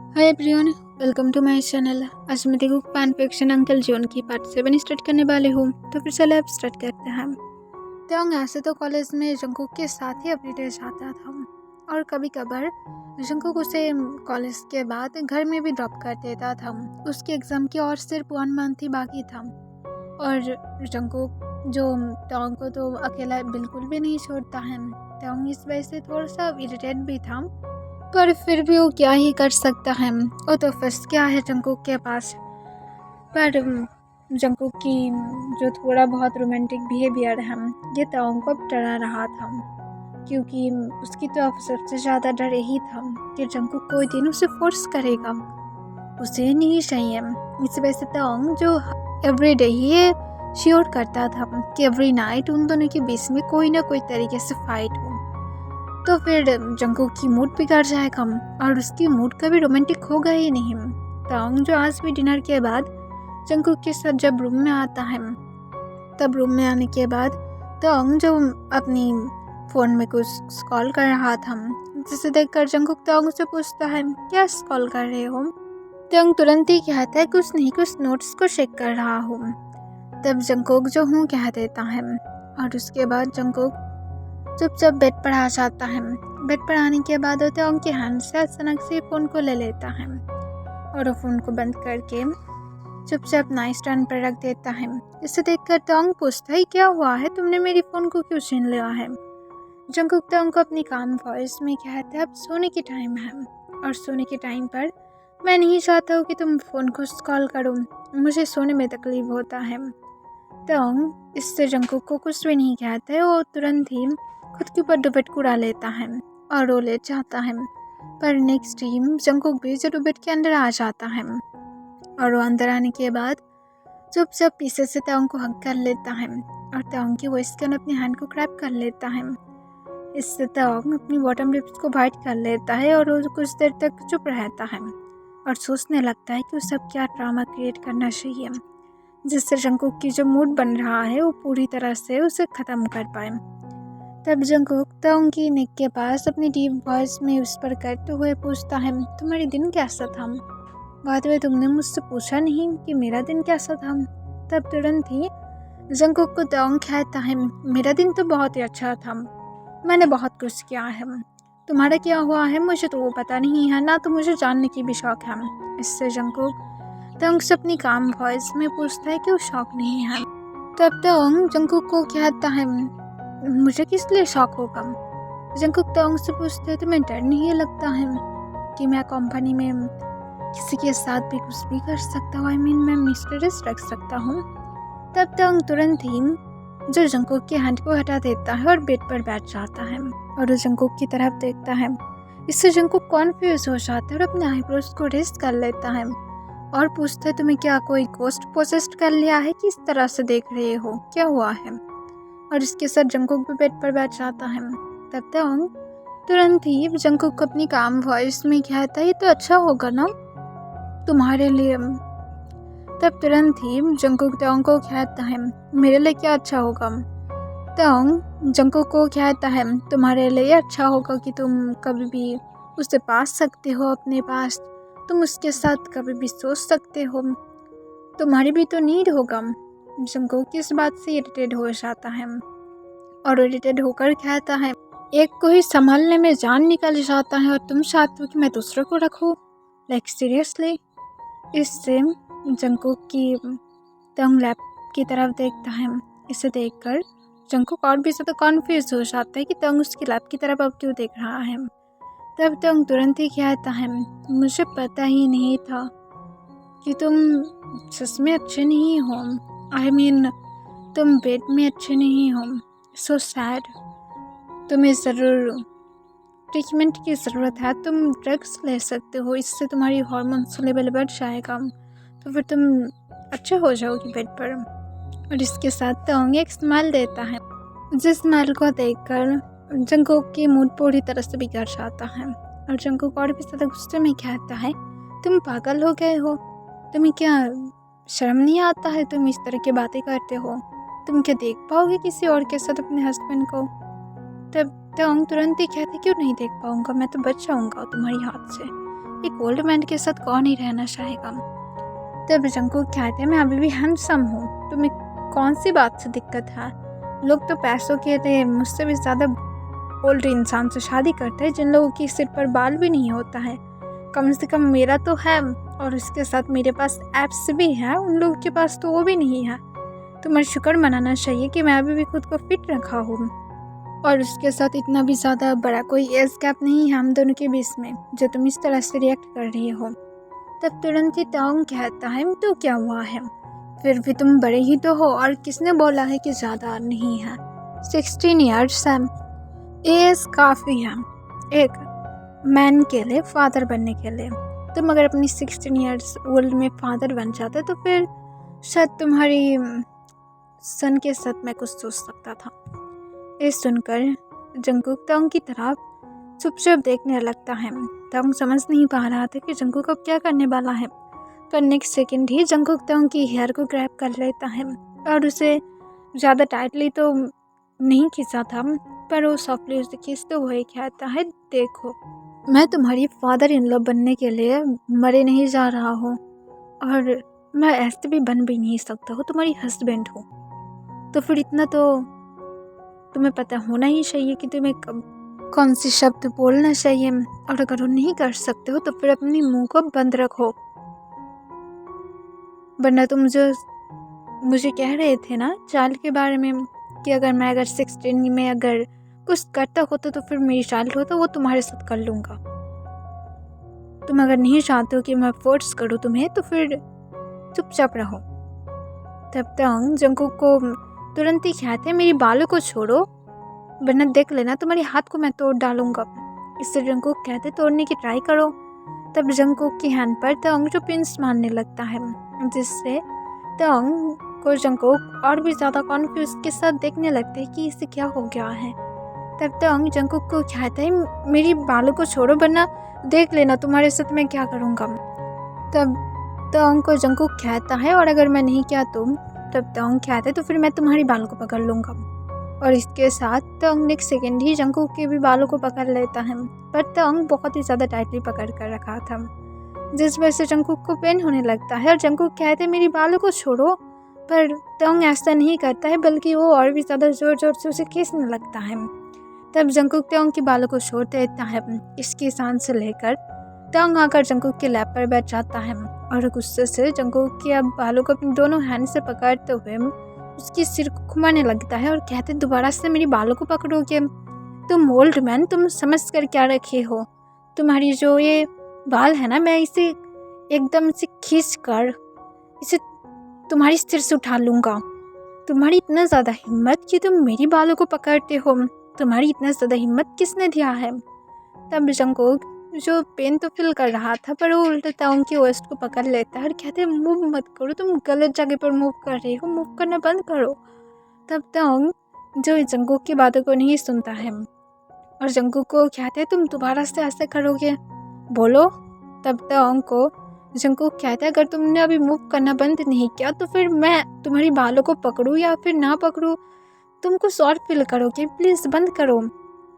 Hi everyone, welcome to my channel. आज मैं देखो फैन फिक्शन अंकल जॉन की पार्ट 7 स्टार्ट करने वाले हूँ। तो फिर चले अब स्टार्ट करते हैं। तो ऐसे तो कॉलेज में जंकुक के साथ ही एवरीडे जाता था और कभी कभार जंकुक उसे कॉलेज के बाद घर में भी ड्रॉप कर देता था। उसके एग्ज़ाम की और सिर्फ 1 मंथ ही बाकी था और जंकुक जो टोंग को तो अकेला बिल्कुल भी नहीं छोड़ता है। टोंग इस वजह से थोड़ा सा इरिटेट भी था, पर फिर भी वो क्या ही कर सकता है। वो तो फंस गया है जंकुक के पास। पर जंकुक की जो थोड़ा बहुत रोमांटिक बिहेवियर है ये ताओंग को अब डरा रहा था, क्योंकि उसकी तो अब सबसे ज़्यादा डर यही था कि जंकुक कोई दिन उसे फोर्स करेगा। उसे नहीं चाहिए। इस वजह से ताओंग जो एवरीडे ही ये श्योर करता था कि एवरी नाइट उन दोनों के बीच में कोई ना कोई तरीके से फाइट हो, तो फिर जंकुक की मूड बिगड़ जाएगा और उसकी मूड कभी रोमांटिक होगा ही नहीं। ताओंग जो आज भी डिनर के बाद जंकुक के साथ जब रूम में आता है, तब रूम में आने के बाद ताओंग जो अपनी फ़ोन में कुछ स्क्रॉल कर रहा था, जिसे देखकर जंकुक ताओंग से पूछता है, क्या स्क्रॉल कर रहे हो? ताओंग तुरंत ही कहता है, कुछ नहीं, कुछ नोट्स को चेक कर रहा हूँ। तब जंकुक जो हूँ कह देता है और उसके बाद जंकुक चुपचाप बेड पर आ जाता है। बेड पर आने के बाद ताओंग के हैंड से अचानक से फ़ोन को ले लेता है और वो फ़ोन को बंद करके चुपचाप नाइट स्टैंड पर रख देता है। इसे देखकर ताओंग पूछता है, क्या हुआ है, तुमने मेरी फ़ोन को क्यों छीन लिया है? जंकुक ताओंग को अपनी काम वॉइस में कहता है, अब सोने की टाइम है और सोने के टाइम पर मैं नहीं चाहता हूँ कि तुम फ़ोन को कॉल करो, मुझे सोने में तकलीफ होता है। ताओंग इससे जंकुक को कुछ भी नहीं कहता है। वो तुरंत ही खुद के ऊपर दुपट उड़ा लेता है और रो ले जाता है। पर नेक्स्ट टाइम जंकुक भी जो दुपट के अंदर आ जाता है और वो अंदर आने के बाद चुपचाप पीछे से ताओंग को हक कर लेता है और ताओंग की वॉइस के अपने हैंड को ग्रैब कर लेता है। इससे ताओंग अपनी बॉटम लिप्स को बाइट कर लेता है और वो कुछ देर तक चुप रहता है और सोचने लगता है कि उसे अब क्या ड्रामा क्रिएट करना चाहिए, जिससे जंकुक की जो मूड बन रहा है वो पूरी तरह से उसे ख़त्म कर पाए। तब जंकुक ताओंग की नेक के पास अपनी डीप वॉइस में विस्पर करते हुए पूछता है, तुम्हारी दिन कैसा था? बाद में तुमने मुझसे पूछा नहीं कि मेरा दिन कैसा था। तब तुरंत ही जंकुक को ताओंग कहता है, मेरा दिन तो बहुत ही अच्छा था, मैंने बहुत कुछ किया है, तुम्हारा क्या हुआ है मुझे तो वो पता नहीं है, ना तो मुझे जानने की भी शौक है। इससे जंकुक ताओंग से अपनी काम वॉइस में पूछता है कि वो शौक नहीं है। तब ताओंग जंकुक को कहता है, मुझे किस लिए शौक होगा? जंकुक ताओंग से पूछते हैं, तुम्हें डर नहीं लगता है कि मैं कंपनी में किसी के साथ भी कुछ भी कर सकता हूँ, मैं मिस्टीरियस रख सकता हूँ? तब ताओंग तुरंत ही जो जंकुक के हैंड को हटा देता है और बेड पर बैठ जाता है और जंकुक की तरफ देखता है। इससे जंकुक कॉन्फ्यूज हो जाता है और अपने आईब्रोज को रेस्ट कर लेता है और पूछता है, तुम्हें क्या कोई गोस्ट पोसेस्ड कर लिया है, किस तरह से देख रहे हो, क्या हुआ है? और इसके साथ जंकुक भी बेड पर बैठ जाता है। तब ताओंग तुरंत ही जंकुक को अपनी काम वॉइस में कहता है, ये तो अच्छा होगा ना तुम्हारे लिए। तब तुरंत ही जंकुक ताओंग को कहता है, मेरे लिए क्या अच्छा होगा? ताओंग जंकुक को कहता है, तुम्हारे लिए अच्छा होगा कि तुम कभी भी उसे पा सकते हो अपने पास, तुम उसके साथ कभी भी सोच सकते हो, तुम्हारी भी तो नीड होगा। जंकुक इस बात से इरिटेट हो जाता है और इरिटेट होकर कहता है, एक को ही संभालने में जान निकल जाता है और तुम चाहते हो कि मैं दूसरे को रखूं, लाइक सीरियसली? इससे जंकुक की ताओंग लैब की तरफ देखता है। इसे देखकर जंकुक और भी ज़्यादा कॉन्फ्यूज हो जाता है कि ताओंग उसकी लैब की तरफ अब क्यों देख रहा है। तब ताओंग तुरंत ही कहता है, मुझे पता ही नहीं था कि तुम सच में अच्छे नहीं हो, आई मीन तुम बेड में अच्छे नहीं हो, सो सैड, तुम्हें ज़रूर ट्रीटमेंट की ज़रूरत है, तुम ड्रग्स ले सकते हो, इससे तुम्हारी हार्मोन्स लेवल बढ़ जाएगा, तो फिर तुम अच्छे हो जाओगी बेड पर। और इसके साथ ताओंग एक स्माइल देता है, जिस स्माइल को देखकर जंकुक की मूड पूरी तरह से बिगड़ जाता है और जंकुक और भी ज़्यादा गुस्से में कहता है, तुम पागल हो गए हो, तुम्हें क्या शर्म नहीं आता है, तुम इस तरह की बातें करते हो, तुम क्या देख पाओगे किसी और के साथ अपने हस्बैंड को? तब ताओंग तुरंत ही कहते, क्यों नहीं देख पाऊंगा, मैं तो बच जाऊंगा तुम्हारी हाथ से। एक ओल्ड मैन के साथ कौन ही रहना चाहेगा। तब जंगकुक कहते हैं मैं अभी भी हैंडसम हूँ, तुम्हें कौन सी बात से दिक्कत है। लोग तो पैसों के लिए मुझसे भी ज़्यादा ओल्ड इंसान से शादी करते हैं जिन लोगों के सिर पर बाल भी नहीं होता है। कम से कम मेरा तो है, और उसके साथ मेरे पास एप्स भी है, उन लोगों के पास तो वो भी नहीं है। तुम्हें शुक्र मनाना चाहिए कि मैं अभी भी खुद को फिट रखा हूँ, और उसके साथ इतना भी ज़्यादा बड़ा कोई एज गैप नहीं है हम दोनों के बीच में जो तुम इस तरह से रिएक्ट कर रही हो। तब तुरंत ही ताओंग कहता है तो क्या हुआ है, फिर भी तुम बड़े ही तो हो, और किसने बोला है कि ज़्यादा नहीं है। 16 ईयर्स है, एज काफ़ी है एक मैन के लिए, फादर बनने के लिए। तुम अगर अपनी 16 ईयर्स ओल्ड में फादर बन जाते तो फिर शायद तुम्हारी सन के साथ मैं कुछ सोच सकता था। ये सुनकर जंगकुक ताओंग की तरफ चुपचाप देखने लगता है। ताओंग समझ नहीं पा रहा था कि जंगकुक अब क्या करने वाला है, पर नेक्स्ट सेकंड ही जंगकुक ताओंग की हेयर को ग्रैब कर लेता है, और उसे ज़्यादा टाइटली तो नहीं खींचा था, पर वो सॉफ्टली उसे खींचते हुए कहता है देखो, मैं तुम्हारी फादर इन लॉ बनने के लिए मरे नहीं जा रहा हूँ, और मैं ऐसे भी बन भी नहीं सकता हूँ, तुम्हारी हस्बैंड हूँ। तो फिर इतना तो तुम्हें पता होना ही चाहिए कि तुम्हें कौन सी शब्द बोलना चाहिए, और अगर वो नहीं कर सकते हो तो फिर अपनी मुंह को बंद रखो। वरना तुम जो मुझे कह रहे थे ना चाल के बारे में कि अगर 16 में अगर कुछ करता होता तो फिर मेरी चाल होता वो तुम्हारे साथ कर लूँगा। तुम अगर नहीं चाहते हो कि मैं फोर्स करूँ तुम्हें तो फिर चुपचाप रहो। तब तक जंगकुक को तुरंत ही कहते हैं मेरी बालों को छोड़ो, वरना देख लेना तुम्हारे हाथ को मैं तोड़ डालूंगा। इससे जंगकुक कहते तोड़ने की ट्राई करो। तब जंगकुक की हैंड पर ताओंग जो पिंस मारने लगता है, जिससे ताओंग को जंगकुक और भी ज़्यादा कॉन्फ्यूज के साथ देखने लगते हैं कि इसे क्या हो गया है। तब ताओंग जंगकुक को कहता है मेरी बालों को छोड़ो, वरना देख लेना तुम्हारे साथ मैं क्या करूँगा। तब ताओंग को जंगकुक कहता है और अगर मैं नहीं किया तुम, तब ताओंग कहते तो फिर मैं तुम्हारी बालों को पकड़ लूँगा। और इसके साथ ताओंग नेक्स्ट सेकेंड ही जंगकुक के भी बालों को पकड़ लेता है, पर ताओंग बहुत ही ज़्यादा टाइटली पकड़ कर रखा था, जिस वजह से जंगकुक को पेन होने लगता है। और जंगकुक कहते मेरी बालों को छोड़ो, पर ताओंग ऐसा नहीं करता है, बल्कि वो और भी ज़्यादा ज़ोर ज़ोर से उसे खींचने लगता है। तब जंगकुक ताओंग की बालों को छोड़ देता है। इसकी सांस से लेकर ताओंग आकर जंगकुक के लैप पर बैठ जाता है, और गुस्से से जंगकुक के अब बालों को अपने दोनों हैंड से पकड़ते हुए उसकी सिर को घुमाने लगता है और कहते दोबारा से मेरी बालों को पकड़ोगे, तुम ओल्ड मैन, तुम समझ कर क्या रखे हो, तुम्हारी जो ये बाल है ना, मैं इसे एकदम से खींच कर इसे तुम्हारी सिर से उठा लूँगा। तुम्हारी इतना ज़्यादा हिम्मत कि तुम मेरी बालों को पकड़ते हो, तुम्हारी इतना ज़्यादा हिम्मत किसने दिया है। तब जंगकुक जो पेन तो फील कर रहा था, पर वो उल्टा ताओंग की वेस्ट को पकड़ लेता है और कहते हैं मूव मत करो, तुम गलत जगह पर मूव कर रही हो, मूव करना बंद करो। तब ताओंग जो जंगकुक की बातों को नहीं सुनता है और जंगकुक को कहते हैं तुम दोबारा से ऐसे करोगे, बोलो। तब ताओंग को जंगकुक कहता है अगर तुमने अभी मूव करना बंद नहीं किया तो फिर मैं तुम्हारी बालों को पकड़ूँ या फिर ना पकड़ूँ, तुम कुछ और फील करोगे, प्लीज़ बंद करो।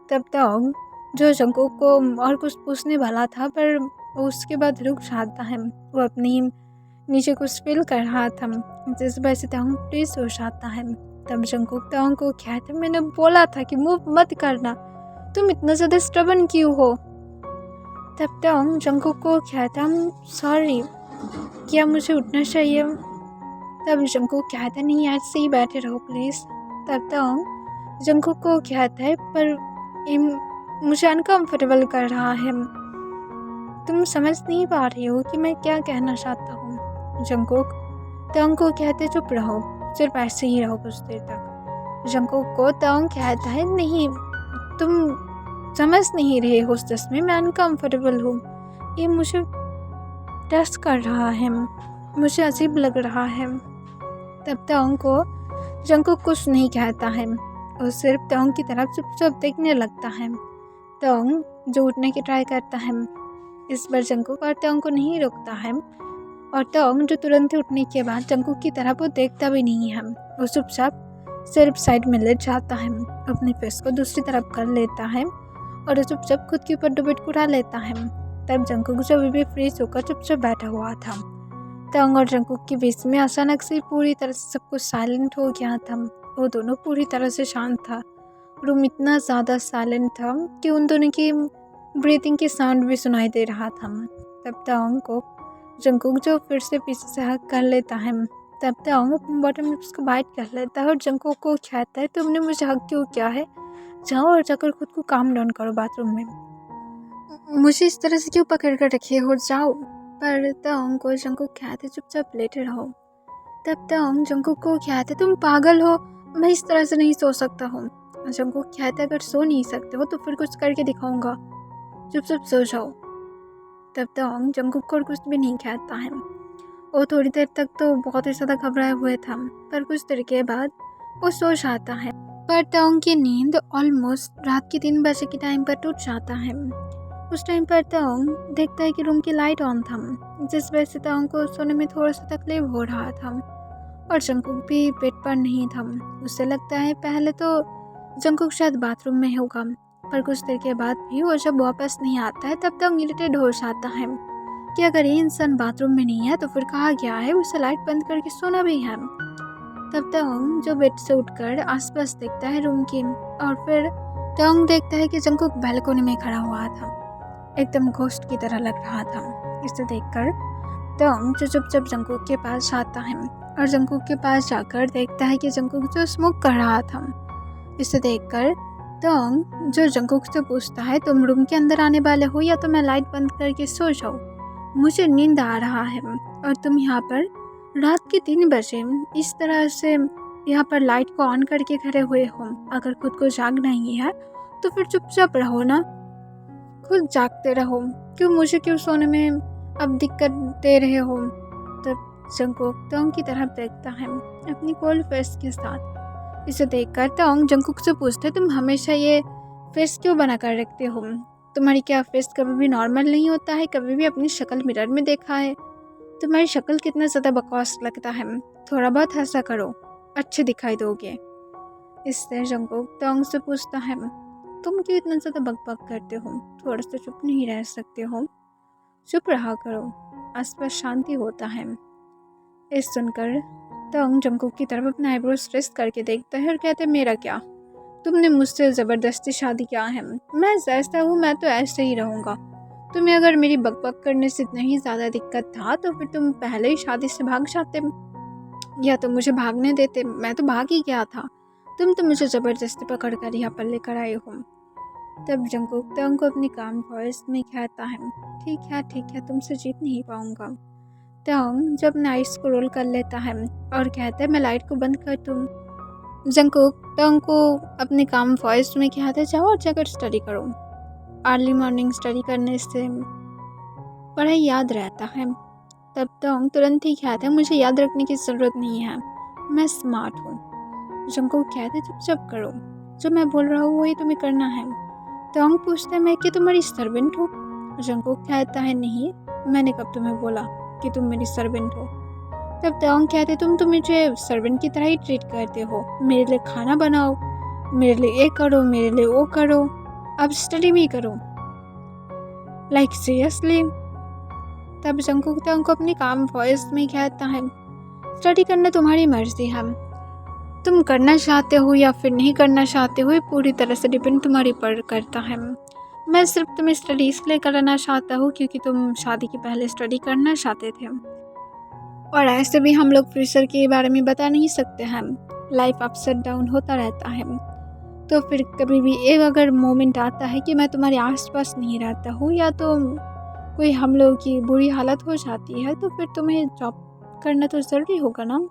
तब ताओंग जो जंगकुक को और कुछ पूछने वाला था, पर उसके बाद रुक जाता है, वो अपनी नीचे कुछ फील कर रहा था, जिस वजह से ताओंग फ्रीज हो जाता है। तब जंगकुक ताओंग को कहते मैंने बोला था कि मूव मत करना, तुम इतना ज़्यादा स्टबर्न क्यों हो। तब ताओंग जंगकुक को कहता सॉरी, क्या मुझे उठना चाहिए। तब जंगकुक कहता नहीं ऐसे ही बैठे रहो प्लीज़। तब ताओंग जंगकुक को कहता है पर मुझे अनकम्फर्टेबल कर रहा है, तुम समझ नहीं पा रही हो कि मैं क्या कहना चाहता हूँ। जंगकुक ताओंग को कहते चुप रहो, सिर्फ ऐसे ही रहो कुछ देर तक। जंगकुक को ताओंग कहता है नहीं, तुम समझ नहीं रहे हो, सच में मैं अनकम्फर्टेबल हूँ, ये मुझे टच कर रहा है, मुझे अजीब लग रहा है। तब ताओंग को जंगकुक कुछ नहीं कहता है, और सिर्फ ताओंग की तरफ चुपचाप देखने लगता है। ताओंग जो उठने की ट्राई करता है, इस बार जंगकुक और ताओंग को नहीं रोकता है, और ताओंग जो तुरंत ही उठने के बाद जंगकुक की तरफ वो देखता भी नहीं है, वो चुपचाप सिर्फ साइड में लेट जाता है, अपनी फेस को दूसरी तरफ कर लेता है और चुपचाप खुद के ऊपर दुपट्टा उड़ा लेता है। तब जंकुक जो अभी भी फ्रीज होकर चुपचाप बैठा हुआ था। तंग और जंकुक के बीच में अचानक से पूरी तरह से सब कुछ साइलेंट हो गया था। वो दोनों पूरी तरह से शांत था। रूम इतना ज़्यादा साइलेंट था कि उन दोनों की ब्रीथिंग की साउंड भी सुनाई दे रहा था। तब तंग को जंकुक जो फिर से पीछे से हक कर लेता है। तब तंग अपने बॉटम लिप्स को बाइट कर लेता है और जंकुक को कहता है, तुमने मुझे हक क्यों किया है? जाओ और जाकर खुद को काम डाउन करो बाथरूम में। मुझे इस तरह से क्यों पकड़ कर रखे हो? जाओ। पर तंग को जंकुक कहते, चुपचाप लेटे रहो। तब तंग जंकुक को कहते, तुम पागल हो, मैं इस तरह से नहीं सो सकता हूँ। जंकुक कहते, अगर सो नहीं सकते हो तो फिर कुछ करके दिखाऊंगा, चुपचाप सो जाओ। तब तंग जंकुक को कुछ भी नहीं कहता है। वो थोड़ी देर तक तो बहुत ही ज़्यादा घबराए हुए था, पर कुछ देर के बाद वो सो जाता है। पर तंग की नींद ऑलमोस्ट रात के 3 बजे के टाइम पर टूट जाता है। उस टाइम पर तंग देखता है कि रूम की लाइट ऑन था, जिस वजह से तंग को सोने में थोड़ा सा तकलीफ हो रहा था। और जंकुक भी बेड पर नहीं था। उसे लगता है पहले तो जंकुक शायद बाथरूम में होगा, पर कुछ देर के बाद भी वो जब वापस नहीं आता है तब तंग इरिटेट हो जाता है कि अगर ये इंसान बाथरूम में नहीं है तो फिर कहाँ गया है? उसे लाइट बंद करके सोना भी है। तब तंग जो बेड से उठकर आसपास देखता है रूम की, और फिर तंग देखता है कि जंकुक बैल्कनी में खड़ा हुआ था, एकदम घोस्ट की तरह लग रहा था। इसे देखकर तंग जो चुपचाप जंकुक के पास जाता है और जंकुक के पास जाकर देखता है कि जंकुक जो स्मोक कर रहा था। इसे देखकर तंग जो जंकुक से पूछता है, तुम रूम के अंदर आने वाले हो या तो मैं लाइट बंद करके सो जाऊँ? मुझे नींद आ रहा है और तुम यहाँ पर रात के 3 बजे इस तरह से यहाँ पर लाइट को ऑन करके खड़े हुए हो। अगर खुद को जागना ही है तो फिर चुपचाप रहो ना, खुद जागते रहो, क्यों सोने में अब दिक्कत दे रहे हो? तब जंकुक तंग की तरफ देखता है अपनी कोल्ड फेस के साथ। इसे देखकर तंग जंकुक से पूछते, तुम हमेशा ये फेस क्यों बना कर रखते हो? तुम्हारी क्या फेस कभी भी नॉर्मल नहीं होता है? कभी भी अपनी शक्ल मिरर में देखा है? तुम्हारी शक्ल कितना ज़्यादा बकवास लगता है, थोड़ा बहुत हंसा करो, अच्छे दिखाई दोगे। इससे जंकुक तंग से पूछता है, तुम क्यों इतना ज़्यादा बकबक करते हो? थोड़ा सा चुप नहीं रह सकते हो? चुप रहा करो, आसपास शांति होता है। इस सुनकर तंग जंकुक की तरफ अपना आईब्रो स्ट्रेस करके देखता है और कहते, मेरा क्या? तुमने मुझसे ज़बरदस्ती शादी किया है, मैं जैसा हूँ मैं तो ऐसे ही रहूँगा। तुम्हें अगर मेरी बकबक करने से इतना ही ज़्यादा दिक्कत था तो फिर तुम पहले ही शादी से भाग जाते, या तो मुझे भागने देते, मैं तो भाग ही गया था। तुम तो मुझे ज़बरदस्ती पकड़ कर यहाँ पर लेकर आए हो। तब जंकुक तंग को अपनी काम वॉइस में कहता है, ठीक है, तुमसे जीत नहीं पाऊँगा। तंग जब अपने आइस को रोल कर लेता है और कहता है, मैं लाइट को बंद कर दूँ। जंकुक तंग को अपने काम वॉइस में कहता है, जाओ और जाकर स्टडी करो। अर्ली मॉर्निंग स्टडी करने से पढ़ाई याद रहता है। तब तंग तुरंत ही कहता है, मुझे याद रखने की ज़रूरत नहीं है, मैं स्मार्ट हूँ। जंकुक कहते हैं, चुपचाप करो, जो मैं बोल रहा हूँ वही तुम्हें करना है। तंग पूछता है, मैं क्या तुम्हारी सर्वेंट हूँ? जंकुक कहता है, नहीं, मैंने कब तुम्हें बोला कि तुम मेरी सर्वेंट हो? तब तंग कहते, तुम तो मुझे सर्वेंट की तरह ही ट्रीट करते हो, मेरे लिए खाना बनाओ, मेरे लिए ये करो, मेरे लिए वो करो, अब स्टडी भी करो, लाइक सीरियसली। तब जंकुक तंग को अपनी काम वॉइस में कहता है, स्टडी करना तुम्हारी मर्जी है, तुम करना चाहते हो या फिर नहीं करना चाहते हो, पूरी तरह से डिपेंड तुम्हारी पर करता है। मैं सिर्फ तुम्हें स्टडी इसलिए कराना चाहता हूँ क्योंकि तुम शादी के पहले स्टडी करना चाहते थे, और ऐसे भी हम लोग फ्यूचर के बारे में बता नहीं सकते हैं, लाइफ अप्स एंड डाउन होता रहता है। तो फिर कभी भी एक अगर मोमेंट आता है कि मैं तुम्हारे आसपास नहीं रहता हूँ या तो कोई हम लोगों की बुरी हालत हो जाती है, तो फिर तुम्हें जॉब करना तो ज़रूरी होगा ना।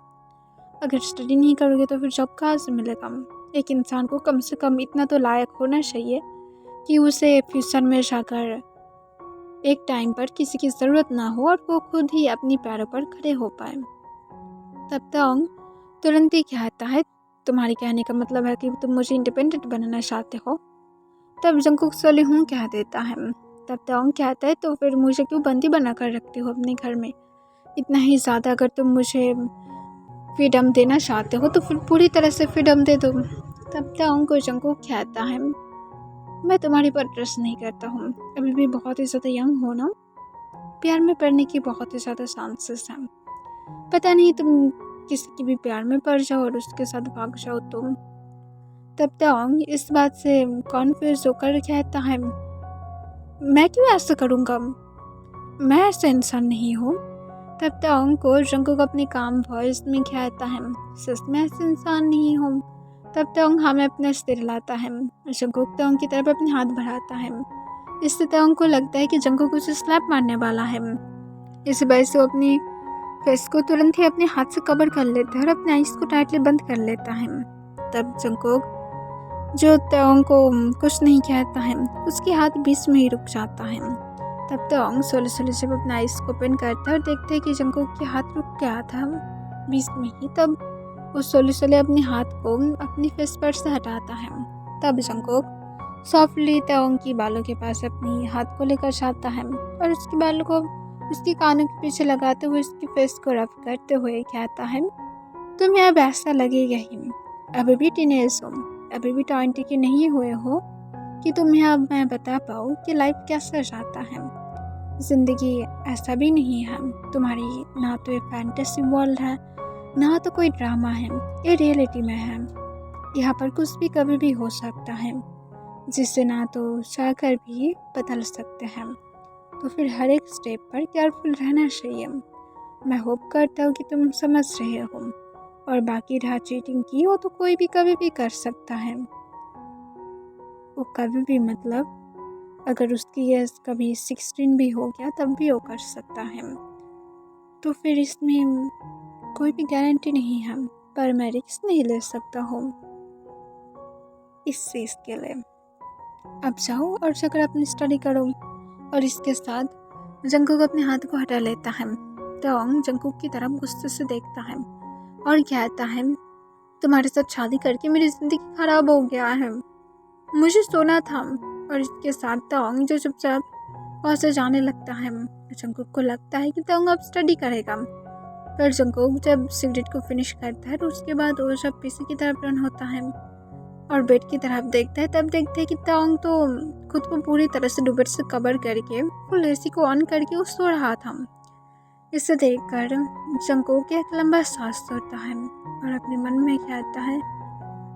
अगर स्टडी नहीं करोगे तो फिर जॉब कहाँ से मिलेगा? एक इंसान को कम से कम इतना तो लायक होना चाहिए कि उसे फ्यूचर में जाकर एक टाइम पर किसी की ज़रूरत ना हो और वो खुद ही अपनी पैरों पर खड़े हो पाए। तब तंग तुरंत ही कहता है, तुम्हारे कहने का मतलब है कि तुम मुझे इंडिपेंडेंट बनाना चाहते हो? तब जंकुक सोले हूँ कह देता है। तब तंग कहता है, तो फिर मुझे क्यों बंदी बना कर रखते हो अपने घर में? इतना ही ज़्यादा अगर तुम मुझे फ्रीडम देना चाहते हो तो फिर पूरी तरह से फ्रीडम दे दो। तब तंग को जंकुक कहता है, मैं तुम्हारे पर ट्रस्ट नहीं करता हूँ, अभी भी बहुत ही ज़्यादा यंग हो ना। प्यार में पड़ने की बहुत ही ज़्यादा चांसेस हैं। पता नहीं तुम किसी की भी प्यार में पड़ जाओ और उसके साथ भाग जाओ तुम। तब तक इस बात से कॉन्फ्यूज होकर कहता है, मैं क्यों ऐसा करूँगा, मैं ऐसा इंसान नहीं हूँ। तब तक को जंकुक अपनी काम वॉइस में कहता है, सच में ऐसा इंसान नहीं हूँ। तब तक हमें अपने सिर हिलाता है। जंकुक तंग की तरफ अपने हाथ बढ़ाता है। इससे तंग को लगता है कि जंकुक उसे स्लैप मारने वाला है। इस वजह से वो अपनी फेस को तुरंत ही अपने हाथ से कवर कर लेता है और अपने आइज को टाइटली बंद कर लेता है। तब जंकुक जो तंग को कुछ नहीं कहता है, उसके हाथ बीच में ही रुक जाता है। तब तक सोले जब अपना आइज को ओपन करता है और देखते है कि जंकुक के हाथ रुक गया था बीच में ही। तब वो सोले अपने हाथ को अपनी फेस पर से हटाता है। तब जंकुक सॉफ्टली तंग की बालों के पास अपनी हाथ को लेकर जाता है और उसके बालों को उसकी कानों के पीछे लगाते हुए उसकी फेस को रफ करते हुए कहता है, तुम्हें अब ऐसा लगेगा ही, अभी भी टीनेज हो, अभी भी 20 के नहीं हुए हो कि तुम्हें अब मैं बता पाऊँ कि लाइफ कैसा जाता है। ज़िंदगी ऐसा भी नहीं है तुम्हारी, ना तो ये फैंटेसी वर्ल्ड है, ना तो कोई ड्रामा है, ये रियलिटी में है। यहाँ पर कुछ भी कभी भी हो सकता है, जिससे ना तो चाहकर भी बदल सकते हैं। तो फिर हर एक स्टेप पर केयरफुल रहना चाहिए। मैं होप करता हूँ कि तुम समझ रहे हो। और बाकी रहा चीटिंग की, वो तो कोई भी कभी भी कर सकता है। वो कभी भी मतलब अगर उसकी एज कभी 16 भी हो गया तब भी वो कर सकता है। तो फिर इसमें कोई भी गारंटी नहीं है, पर मैं रिस्क नहीं ले सकता हूँ इस चीज़ के लिए। अब जाओ और जाकर अपनी स्टडी करो। और इसके साथ जंकुक अपने हाथ को हटा लेता है। तोंग जंकुक की तरफ गुस्से से देखता है और कहता है, तुम्हारे साथ शादी करके मेरी ज़िंदगी खराब हो गया है, मुझे सोना था। और इसके साथ तोंग जो चुपचाप वहाँ से जाने लगता है। जंकुक को लगता है कि तोंग अब स्टडी करेगा। पर जंकुक जब सिगरेट को फिनिश करता है तो उसके बाद वो जब पीछे की तरफ रन होता है और बेड की तरफ देखता है, तब देखता है कि तोंग तो खुद को पूरी तरह से दुपट्टे से कवर करके फुल एसी को ऑन करके वो सो रहा था। इसे देखकर जंकुक एक लंबा सांस छोड़ता है और अपने मन में कहता है,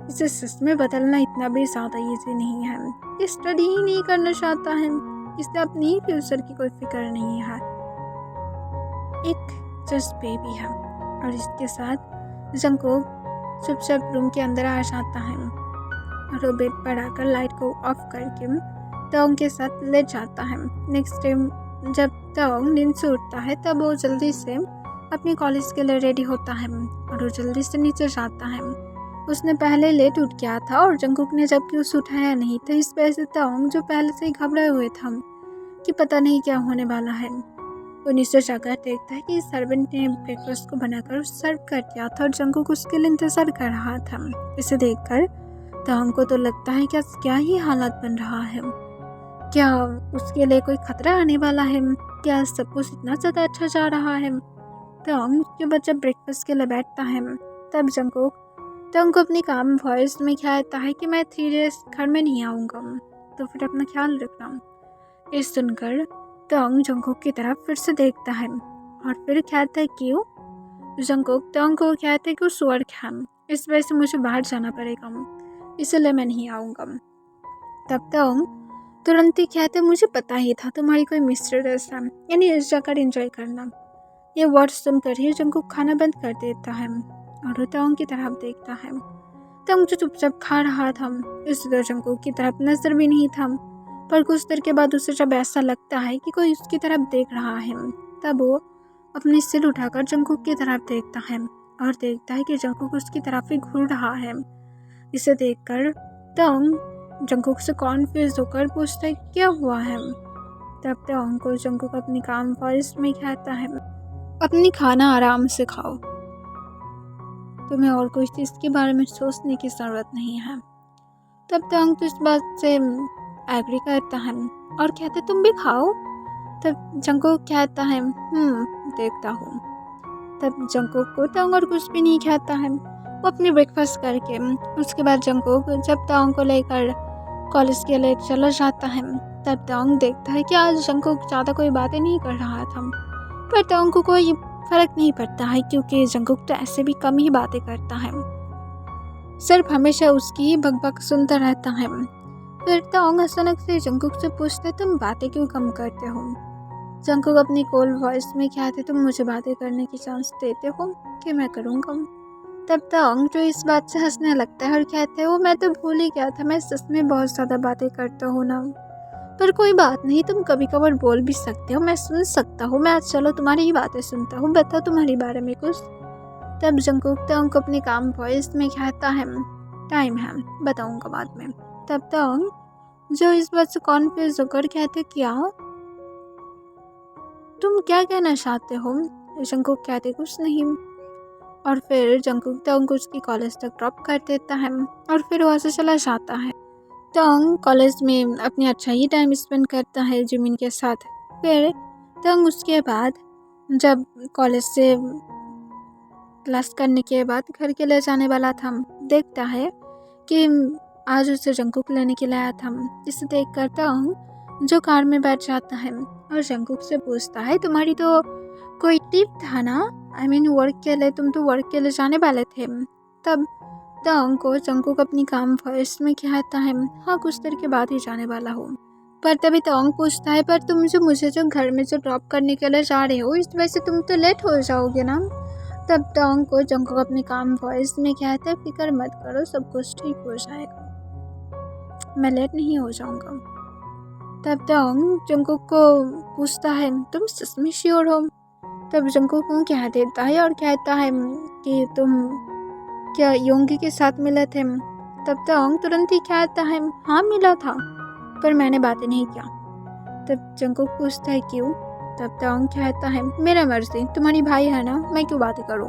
इसे सच में बदलना इतना भी ज़्यादा ईजी नहीं है। ये स्टडी ही नहीं करना चाहता है, इसे अपनी ही फ्यूचर की कोई फिक्र नहीं है, एक जस्ट बेबी है। और इसके साथ जंकुक चुपचाप रूम के अंदर आ जाता है और वो बेड पर आकर लाइट को ऑफ करके तोंग के साथ ले जाता है। नेक्स्ट टाइम जब तोंग नींद से उठता है तब वो जल्दी से अपने कॉलेज के लिए रेडी होता है और वो जल्दी से नीचे जाता है। उसने पहले लेट उठ गया था और जंकुक ने जबकि उसे उठाया नहीं था, इस वजह से तोंग जो पहले से ही घबराए हुए था कि पता नहीं क्या होने वाला है, वो नीचे जाकर देखता है कि सर्वेंट ने ब्रेकफास्ट को बनाकर सर्व कर दिया था और जंकुक उसके लिए इंतजार कर रहा था। इसे देखकर तोंग को तो लगता है कि क्या ही हालात बन रहा है, क्या उसके लिए कोई खतरा आने वाला है, क्या सब कुछ इतना ज़्यादा अच्छा जा रहा है। तोंग के बाद जब ब्रेकफास्ट के लिए बैठता है तब जंकुक तोंग को अपनी काम वॉइस में कहता है कि मैं 3 डेज घर में नहीं आऊँगा, तो फिर अपना ख्याल रखना। ये सुनकर तोंग जंकुक की तरफ फिर से देखता है और फिर कहता है, क्यों? जंकुक तोंग को कहता है कि वो स्वर्ग है, इस वजह से मुझे बाहर जाना पड़ेगा, इसलिए मैं नहीं आऊँगा। तब तोंग तुरंत ही कहते, मुझे पता ही था तुम्हारी कोई मिस्ट्रेस है, यानी इस जाकर एंजॉय करना। ये वर्ड सुनकर ही जंकुक खाना बंद कर देता है और तोंग की तरफ देखता है। तोंग जो चुपचाप खा रहा था इसलिए जंकुक की तरफ नजर भी नहीं था, पर कुछ देर के बाद उसे जब ऐसा लगता है कि कोई उसकी तरफ देख रहा है तब वो अपनी सिर उठाकर जंकुक की तरफ देखता है और देखता है कि जंकुक उसकी तरफ ही घूर रहा है। इसे देखकर तोंग जंकुक से कॉन्फ्यूज होकर पूछता है, क्या हुआ है? तब तोंग को जंकुक अपनी काम वॉइस में कहता है, अपनी खाना आराम से खाओ, तुम्हें और कोई चीज़ के बारे में सोचने की ज़रूरत नहीं है। तब तोंग तो इस बात से एग्री करता है और कहते, तुम भी खाओ। तब जंकुक कहता है, देखता हूँ। तब जंकुक को तोंग और कुछ भी नहीं कहता है, वो अपनी ब्रेकफास्ट करके उसके बाद जंकुक जब तोंग को लेकर कॉलेज के लिए चला जाता है। तब तोंग देखता है कि आज जंगकुक ज़्यादा कोई बातें नहीं कर रहा था, पर तोंग को कोई फ़र्क नहीं पड़ता है क्योंकि जंगकुक तो ऐसे भी कम ही बातें करता है, सिर्फ हमेशा उसकी बकबक सुनता रहता है। फिर तोंग अचानक से जंगकुक से पूछते तुम बातें क्यों कम करते हो। जंगकुक अपनी कोल्ड वॉइस में कहते तुम मुझे बातें करने की चांस देते हो कि मैं करूँगा। तब तोंग जो इस बात से हंसने लगता है और कहते हो मैं तो भूल ही गया था, मैं सच में बहुत ज़्यादा बातें करता हूँ ना। पर कोई बात नहीं, तुम कभी कभार बोल भी सकते हो, मैं सुन सकता हूँ। मैं आज चलो तुम्हारी ही बातें सुनता हूँ, बताओ तुम्हारे बारे में कुछ। तब जंगकुक तोंग को अपनी काम वॉइस में कहता है टाइम है, बताऊँगा बाद में। तब तोंग जो इस बात से कॉन्फ्यूज होकर कहते क्या तुम क्या कहना चाहते हो। जंगकुक कहते कुछ नहीं, और फिर जंगकुक तोंग को उसकी कॉलेज तक ड्रॉप कर देता है और फिर वहाँ से चला जाता है। तोंग कॉलेज में अपनी अच्छा ही टाइम स्पेंड करता है जिमिन के साथ। फिर तोंग उसके बाद जब कॉलेज से क्लास करने के बाद घर के लिए जाने वाला था, देखता है कि आज उसे जंगकुक लेने के लिए आया था। इसे देखकर तोंग जो कार में बैठ जाता है और जंगकुक से पूछता है तुम्हारी तो कोई टिप था ना, आई मीन वर्क के लिए, तुम तो वर्क के लिए जाने वाले थे। तब तोंग को जंगकुक अपनी काम वॉइस में कहता है हाँ कुछ देर के बाद ही जाने वाला हूँ। पर तभी तोंग पूछता है पर तुम जो मुझे जो घर में जो ड्रॉप करने के लिए जा रहे हो, इस वजह से तुम तो लेट हो जाओगे ना। तब तोंग को जंगकुक अपनी काम वॉइस में कहता है फिक्र मत करो, सब कुछ ठीक हो जाएगा, मैं लेट नहीं हो जाऊँगा। तब तोंग जंगकुक को पूछता है तुम सच में श्योर हो। तब जंगकुक को कह देता है और कहता है कि तुम क्या योंगी के साथ मिले थे। तब तोंग तुरंत ही कहता है हाँ मिला था, पर मैंने बातें नहीं किया। तब जंगकुक पूछता है क्यों। तब तोंग कहता है मेरा मर्जी, तुम्हारी भाई है ना, मैं क्यों बातें करूँ।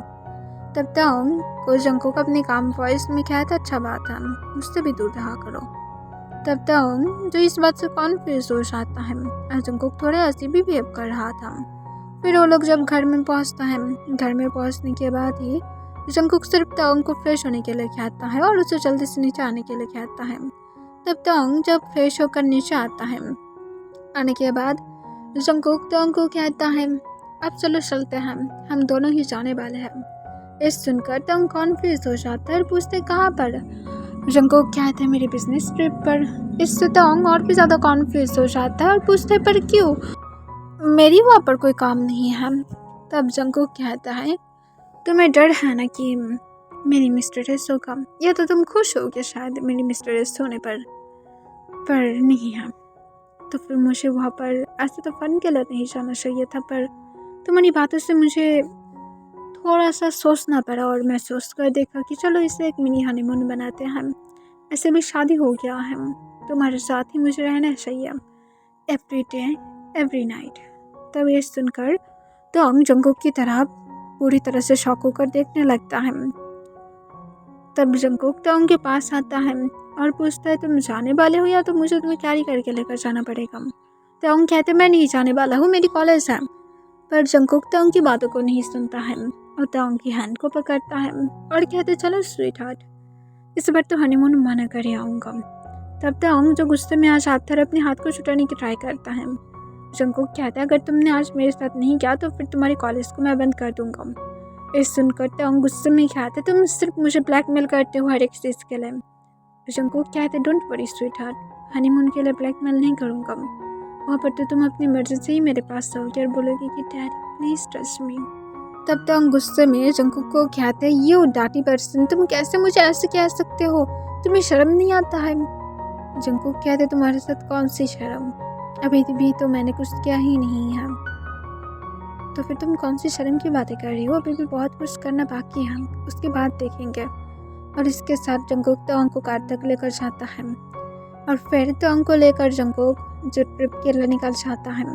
तब तोंग को जंगकुक अपने काम वॉइस में कहता अच्छा बात है, मुझसे भी दूर रहा करो। तब तोंग जो इस बात से कॉन्फ्यूज हो जाता है और जंगकुक थोड़े अजीब भी बिहेव कर रहा था। फिर वो लोग जब घर में पहुँचता है, घर में पहुँचने के बाद ही जंगकुक सिर्फ तोंग को फ्रेश होने के लिए कहता है और उसे जल्दी से नीचे आने के लिए कहता है। तब तोंग जब फ्रेश होकर नीचे आता है, आने के बाद जंगकुक तोंग को कहता है अब चलो चलते हैं, हम दोनों ही जाने वाले हैं। इस सुनकर तोंग कॉन्फ्यूज हो जाता है और पूछते कहाँ पर। जंगकुक कहते हैं मेरी बिजनेस ट्रिप पर। इससे तोंग और भी ज़्यादा कॉन्फ्यूज हो जाता है और पूछते पर क्यों, मेरी वहाँ पर कोई काम नहीं है। तब जंगकुक कहता है तुम्हें डर है ना कि मेरी मिस्ट्रेस होगा, या तो तुम खुश हो कि शायद मेरी मिस्ट्रेस होने पर नहीं है, तो फिर मुझे वहाँ पर ऐसे तो फन के लिए नहीं जाना चाहिए था, पर तुम्हारी बातों से मुझे थोड़ा सा सोचना पड़ा और मैं सोच कर देखा कि चलो इसे एक मिनी हनीमून बनाते हैं। ऐसे भी शादी हो गया है, तुम्हारे साथ ही मुझे रहना चाहिए एवरी डे एवरी नाइट। तब ये सुनकर तोंग जंगकुक की तरह पूरी तरह से शॉक होकर देखने लगता है। तब जंगकुक तोंग के पास आता है और पूछता है तुम जाने वाले हो या तो मुझे तुम्हें कैरी करके लेकर जाना पड़ेगा। तोंग कहते मैं नहीं जाने वाला हूँ, मेरी कॉलेज है। पर जंगकुक तोंग की बातों को नहीं सुनता है और तोंग की हैंड को पकड़ता है और कहते चलो स्वीट हार्ट, इस बार तो हनीमून मना कर आऊँगा। तब तोंग जो गुस्से में आ जाता है अपने हाथ को छुटाने की ट्राई करता है। जंगकुक कहता है अगर तुमने आज मेरे साथ नहीं किया तो फिर तुम्हारे कॉलेज को मैं बंद कर दूंगा। इस सुनकर तोंग गुस्से में कहते तुम सिर्फ मुझे ब्लैकमेल करते हो हर एक चीज़ के लिए। जंगकुक कहते don't worry sweet heart, honeymoon के लिए ब्लैकमेल नहीं करूँगा, वहाँ पर तो तुम अपनी मर्जी से ही मेरे पास आओगे और बोलोगे कि डैडी प्लीज़ ट्रस्ट मी। तब तोंग गुस्से में जंगकुक को कहते यू डाटी पर्सन, तुम कैसे मुझे ऐसे कह सकते हो, तुम्हें शर्म नहीं आता है। जंगकुक कहते तुम्हारे साथ कौन सी शर्म, अभी भी तो मैंने कुछ किया ही नहीं है, तो फिर तुम कौन सी शर्म की बातें कर रही हो, अभी भी बहुत कुछ करना बाकी है, उसके बाद देखेंगे। और इसके साथ जंगकुक तोंग को कार तक लेकर जाता है और फिर तोंग को लेकर जंगकुक जो ट्रिप के लिए निकल जाता है।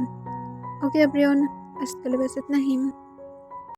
ओके एवरीवन, इसके लिए बस इतना ही।